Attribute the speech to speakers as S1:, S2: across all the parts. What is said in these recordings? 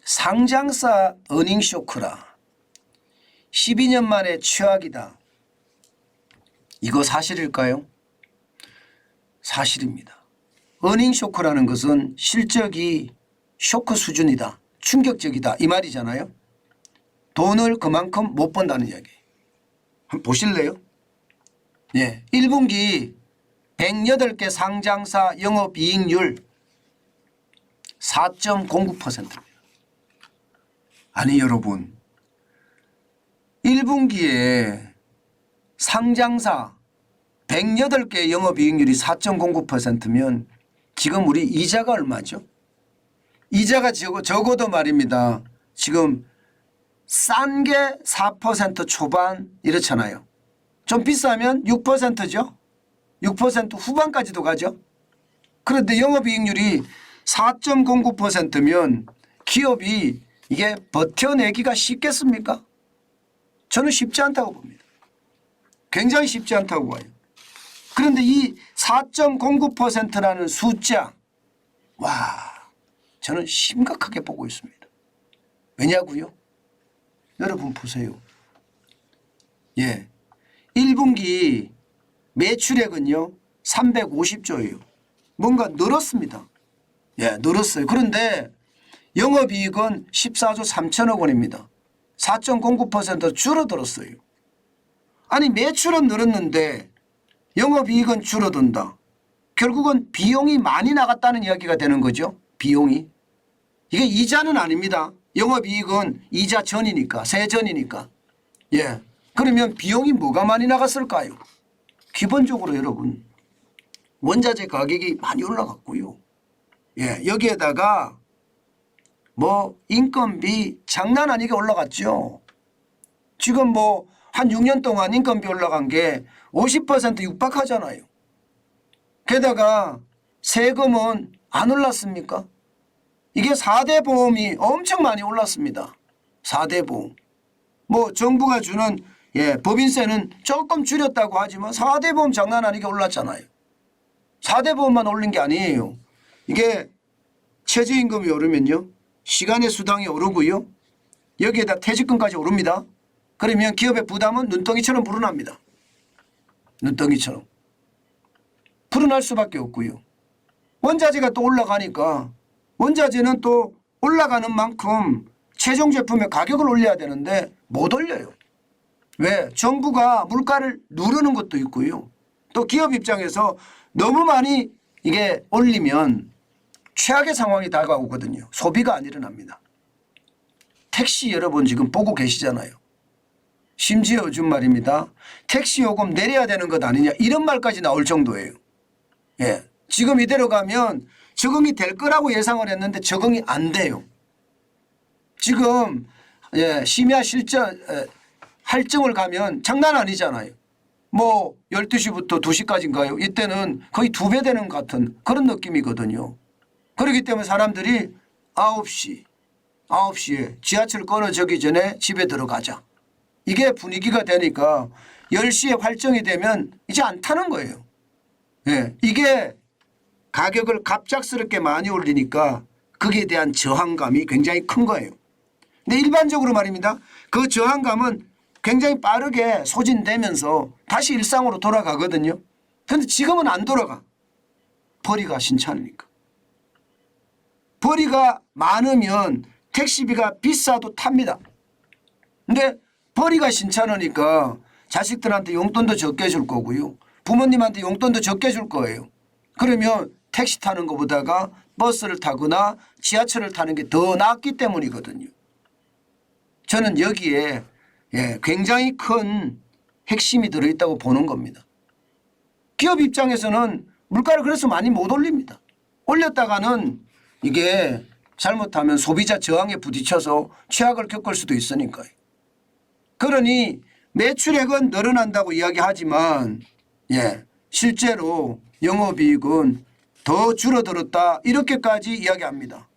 S1: 상장사 어닝 쇼크라. 12년 만에 최악이다. 이거 사실일까요? 사실입니다. 어닝 쇼크라는 것은 실적이 쇼크 수준이다. 충격적이다. 이 말이잖아요. 돈을 그만큼 못 번다는 이야기. 한번 보실래요? 예, 1분기 108개 상장사 영업이익률 4.09%입니다. 아니 여러분, 1분기에 상장사 108개 영업이익률이 4.09%면 지금 우리 이자가 얼마죠? 이자가 적어도 말입니다. 지금 싼 게 4% 초반 이렇잖아요. 좀 비싸면 6%죠. 6% 후반까지도 가죠. 그런데 영업이익률이 4.09%면 기업이 이게 버텨내기가 쉽겠습니까? 저는 쉽지 않다고 봅니다. 굉장히 쉽지 않다고 봐요. 그런데 이 4.09%라는 숫자, 와, 저는 심각하게 보고 있습니다. 왜냐고요? 여러분 보세요. 예, 1분기 매출액은요 350조예요. 뭔가 늘었습니다. 예, 늘었어요. 그런데 영업이익은 14조 3천억 원입니다. 4.09% 줄어들었어요. 아니 매출은 늘었는데 영업이익은 줄어든다. 결국은 비용이 많이 나갔다는 이야기가 되는 거죠. 비용이. 이게 이자는 아닙니다. 영업이익은 이자 전이니까, 세전이니까. 예. 그러면 비용이 뭐가 많이 나갔을까요? 기본적으로 여러분 원자재 가격이 많이 올라갔고요. 예. 여기에다가 뭐 인건비 장난 아니게 올라갔죠. 지금 뭐 한 6년 동안 인건비 올라간 게 50% 육박하잖아요. 게다가 세금은 안 올랐습니까? 이게 4대 보험이 엄청 많이 올랐습니다. 4대 보험. 뭐 정부가 주는 법인세는 조금 줄였다고 하지만 4대 보험 장난 아니게 올랐잖아요. 4대 보험만 올린 게 아니에요. 이게 최저임금이 오르면요. 시간의 수당이 오르고요. 여기에다 퇴직금까지 오릅니다. 그러면 기업의 부담은 눈덩이처럼 불어납니다. 눈덩이처럼. 불어날 수밖에 없고요. 원자재가 또 올라가니까 원자재는 또 올라가는 만큼 최종 제품의 가격을 올려야 되는데 못 올려요. 왜? 정부가 물가를 누르는 것도 있고요. 또 기업 입장에서 너무 많이 이게 올리면 최악의 상황이 다가오거든요. 소비가 안 일어납니다. 택시 여러분 지금 보고 계시잖아요. 심지어 요즘 말입니다. 택시 요금 내려야 되는 것 아니냐 이런 말까지 나올 정도예요. 예, 지금 이대로 가면 적응이 될 거라고 예상을 했는데 적응이 안 돼요. 지금 심야 실전 할증을 가면 장난 아니잖아요. 뭐 12시부터 2시까지인가요? 이때는 거의 2배 되는 것 같은 그런 느낌이거든요. 그렇기 때문에 사람들이 9시에 지하철 끊어지기 전에 집에 들어가자. 이게 분위기가 되니까 10시에 활정이 되면 이제 안 타는 거예요. 예, 이게 가격을 갑작스럽게 많이 올리니까 거기에 대한 저항감이 굉장히 큰 거예요. 근데 일반적으로 말입니다. 그 저항감은 굉장히 빠르게 소진되면서 다시 일상으로 돌아가거든요. 그런데 지금은 안 돌아가. 벌이가 신찮으니까. 벌이가 많으면 택시비가 비싸도 탑니다. 근데 벌이가 신찮으니까 자식들한테 용돈도 적게 줄 거고요. 부모님한테 용돈도 적게 줄 거예요. 그러면 택시 타는 것보다가 버스를 타거나 지하철을 타는 게 더 낫기 때문이거든요. 저는 여기에 굉장히 큰 핵심이 들어있다고 보는 겁니다. 기업 입장에서는 물가를 그래서 많이 못 올립니다. 올렸다가는 이게 잘못하면 소비자 저항에 부딪혀서 최악을 겪을 수도 있으니까요. 그러니 매출액은 늘어난다고 이야기하지만 실제로 영업이익은 더 줄어들었다 이렇게까지 이야기합니다.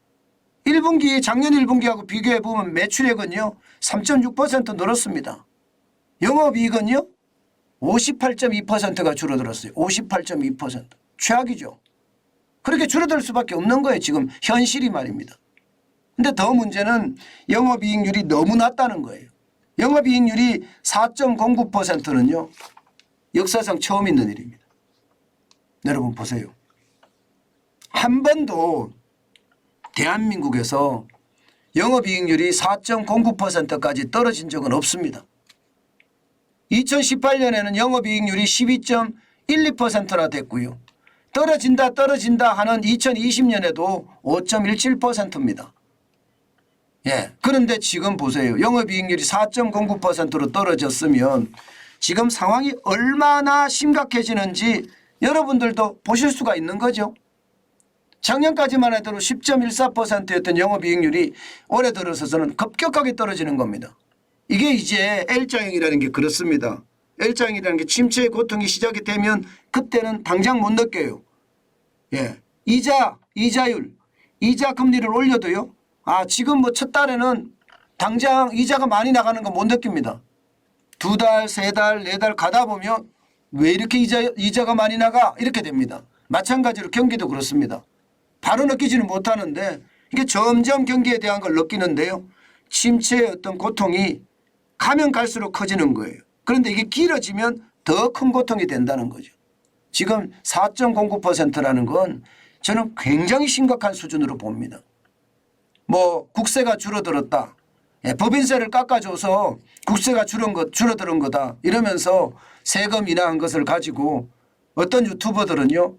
S1: 1분기 작년 1분기하고 비교해 보면 매출액은요 3.6% 늘었습니다. 영업이익은요 58.2%가 줄어들었어요. 58.2%. 최악이죠. 그렇게 줄어들 수밖에 없는 거예요. 지금 현실이 말입니다. 근데 더 문제는 영업이익률이 너무 낮다는 거예요. 영업이익률이 4.09%는요. 역사상 처음 있는 일입니다. 여러분 보세요. 한 번도 대한민국에서 영업이익률이 4.09%까지 떨어진 적은 없습니다. 2018년에는 영업이익률이 12.12%나 됐고요. 떨어진다 하는 2020년에도 5.17%입니다. 예. 그런데 지금 보세요. 영업이익률이 4.09%로 떨어졌으면 지금 상황이 얼마나 심각해지는지 여러분들도 보실 수가 있는 거죠. 작년까지만 해도 10.14%였던 영업이익률이 올해 들어서서는 급격하게 떨어지는 겁니다. 이게 이제 L자형이라는 게 그렇습니다. L자형이라는 게 침체의 고통이 시작이 되면 그때는 당장 못 느껴요. 예. 이자율, 이자 금리를 올려도요. 지금 뭐 첫 달에는 당장 이자가 많이 나가는 거 못 느낍니다. 2달, 3달, 4달 가다 보면 왜 이렇게 이자가 많이 나가? 이렇게 됩니다. 마찬가지로 경기도 그렇습니다. 바로 느끼지는 못하는데 이게 점점 경기에 대한 걸 느끼는데요. 침체의 어떤 고통이 가면 갈수록 커지는 거예요. 그런데 이게 길어지면 더 큰 고통이 된다는 거죠. 지금 4.09%라는 건 저는 굉장히 심각한 수준으로 봅니다. 뭐 국세가 줄어들었다. 법인세를 깎아줘서 국세가 줄어드는 거다. 이러면서 세금 인하한 것을 가지고 어떤 유튜버들은요.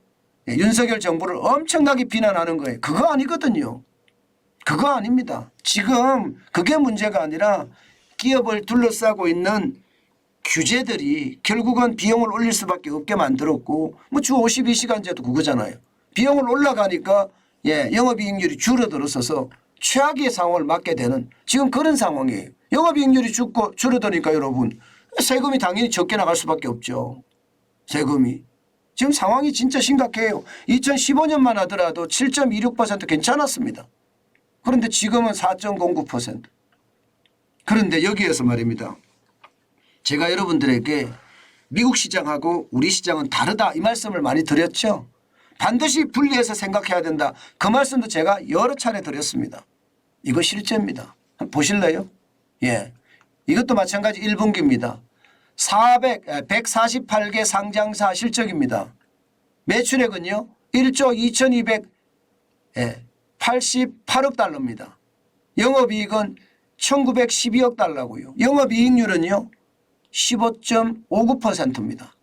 S1: 윤석열 정부를 엄청나게 비난하는 거예요. 그거 아니거든요. 그거 아닙니다. 지금 그게 문제가 아니라 기업을 둘러싸고 있는 규제들이 결국은 비용을 올릴 수밖에 없게 만들었고 뭐 주 52시간제도 그거잖아요. 비용을 올라가니까 영업이익률이 줄어들어서 최악의 상황을 맞게 되는 지금 그런 상황이에요. 영업이익률이 줄어드니까 여러분 세금이 당연히 적게 나갈 수밖에 없죠. 세금이. 지금 상황이 진짜 심각해요. 2015년만 하더라도 7.26% 괜찮았습니다. 그런데 지금은 4.09%. 그런데 여기에서 말입니다. 제가 여러분들에게 미국 시장하고 우리 시장은 다르다 이 말씀을 많이 드렸죠. 반드시 분리해서 생각해야 된다. 그 말씀도 제가 여러 차례 드렸습니다. 이거 실제입니다. 한번 보실래요? 예. 이것도 마찬가지 1분기입니다. 148개 상장사 실적입니다. 매출액은요. 1조 2288억 달러입니다. 영업이익은 1912억 달러고요. 영업이익률은요. 15.59%입니다.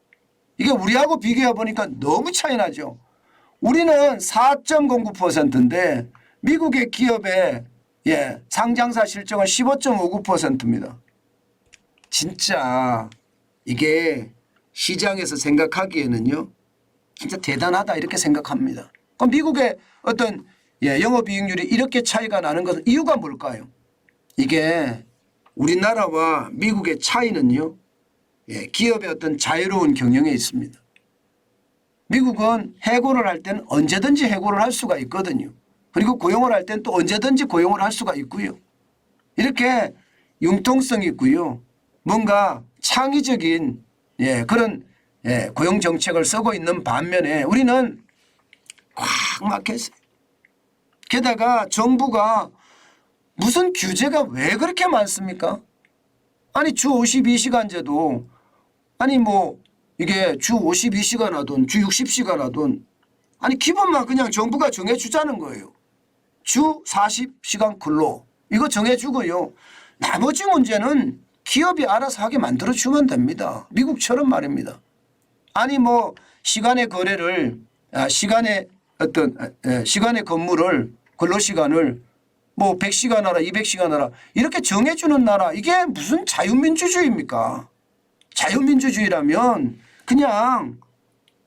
S1: 이게 우리하고 비교해 보니까 너무 차이 나죠. 우리는 4.09%인데 미국의 기업의 상장사 실적은 15.59%입니다. 진짜 이게 시장에서 생각하기에는요. 진짜 대단하다 이렇게 생각합니다. 그럼 미국의 어떤 영업이익률이 이렇게 차이가 나는 것은 이유가 뭘까요? 이게 우리나라와 미국의 차이는요. 기업의 어떤 자유로운 경영에 있습니다. 미국은 해고를 할 때는 언제든지 해고를 할 수가 있거든요. 그리고 고용을 할 때는 또 언제든지 고용을 할 수가 있고요. 이렇게 융통성이 있고요. 뭔가 창의적인 그런 고용 정책을 쓰고 있는 반면에 우리는 꽉 막혔어요. 게다가 정부가 무슨 규제가 왜 그렇게 많습니까? 아니 주 52시간제도 아니 뭐 이게 주 52시간 하든 주 60시간 하든 아니 기본만 그냥 정부가 정해주자는 거예요. 주 40시간 근로 이거 정해주고요. 나머지 문제는 기업이 알아서 하게 만들어주면 됩니다. 미국처럼 말입니다. 아니 뭐 시간의 거래를 시간의 근무를 근로시간을 뭐 100시간 하라 200시간 하라 이렇게 정해주는 나라 이게 무슨 자유민주주의입니까? 자유민주주의라면 그냥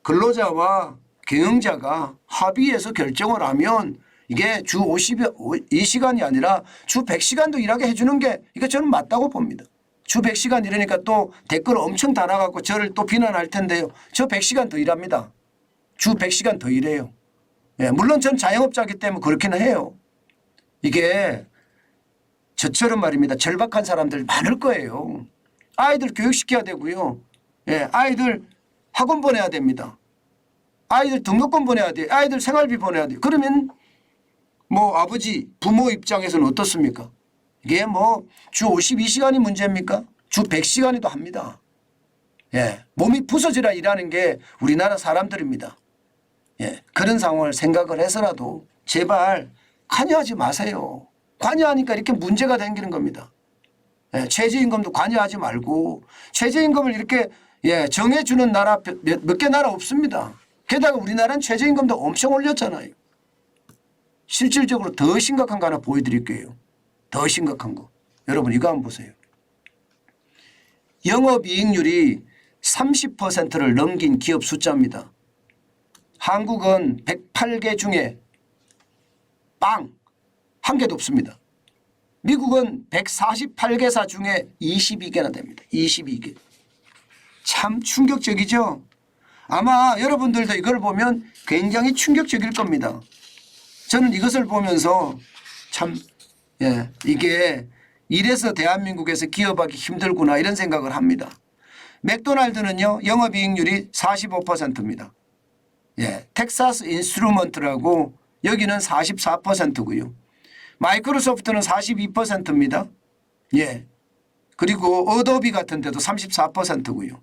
S1: 근로자와 경영자가 합의해서 결정을 하면 이게 주 52시간이 아니라 주 100시간도 일하게 해주는 게 이게 저는 맞다고 봅니다. 주 100시간 이러니까 또 댓글 엄청 달아갖고 저를 또 비난할 텐데요. 저 100시간 더 일합니다. 주 100시간 더 일해요. 물론 전 자영업자이기 때문에 그렇게는 해요. 이게 저처럼 말입니다. 절박한 사람들 많을 거예요. 아이들 교육시켜야 되고요. 아이들 학원 보내야 됩니다. 아이들 등록금 보내야 돼요. 아이들 생활비 보내야 돼요. 그러면 뭐 아버지 부모 입장에서는 어떻습니까? 이게 뭐 주 52시간이 문제입니까? 주 100시간이도 합니다. 예, 몸이 부서지라 일하는 게 우리나라 사람들입니다. 예, 그런 상황을 생각을 해서라도 제발 관여하지 마세요. 관여하니까 이렇게 문제가 생기는 겁니다. 예, 최저임금도 관여하지 말고 최저임금을 이렇게 정해주는 나라 몇 개 나라 없습니다. 게다가 우리나라는 최저임금도 엄청 올렸잖아요. 실질적으로 더 심각한 거 하나 보여드릴게요. 더 심각한 거. 여러분 이거 한번 보세요. 영업이익률이 30%를 넘긴 기업 숫자입니다. 한국은 108개 중에 빵 한 개도 없습니다. 미국은 148개사 중에 22개나 됩니다. 22개. 참 충격적이죠. 아마 여러분들도 이걸 보면 굉장히 충격적일 겁니다. 저는 이것을 보면서 참 이게 이래서 대한민국에서 기업하기 힘들구나 이런 생각을 합니다. 맥도날드는요 영업이익률이 45%입니다. 텍사스 인스트루먼트라고 여기는 44%고요. 마이크로소프트는 42%입니다. 그리고 어도비 같은 데도 34%고요.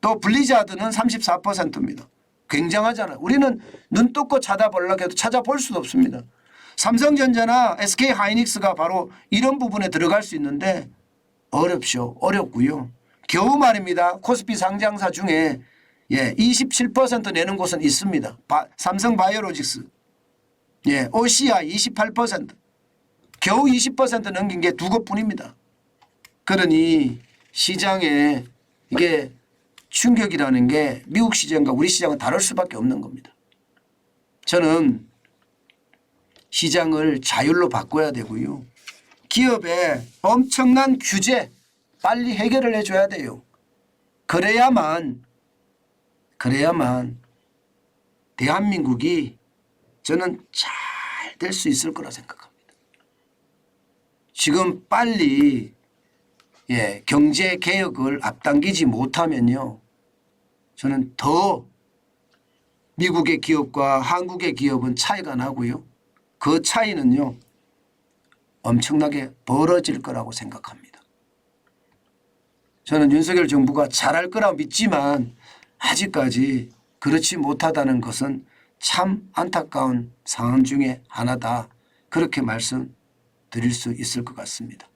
S1: 또 블리자드는 34%입니다. 굉장하잖아요. 우리는 눈 뜨고 찾아보려고 해도 찾아볼 수도 없습니다. 삼성전자나 SK하이닉스가 바로 이런 부분에 들어갈 수 있는데 어렵고요. 겨우 말입니다. 코스피 상장사 중에 27% 내는 곳은 있습니다. 삼성바이오로직스, OCI 28%, 겨우 20% 넘긴 게 두 곳뿐입니다. 그러니 시장에 이게 충격이라는 게 미국 시장과 우리 시장은 다를 수밖에 없는 겁니다. 저는 시장을 자율로 바꿔야 되고요. 기업에 엄청난 규제 빨리 해결을 해줘야 돼요. 그래야만 대한민국이 저는 잘 될 수 있을 거라 생각합니다. 지금 빨리 경제 개혁을 앞당기지 못하면요. 저는 더 미국의 기업과 한국의 기업은 차이가 나고요. 그 차이는요. 엄청나게 벌어질 거라고 생각합니다. 저는 윤석열 정부가 잘할 거라고 믿지만 아직까지 그렇지 못하다는 것은 참 안타까운 상황 중에 하나다. 그렇게 말씀드릴 수 있을 것 같습니다.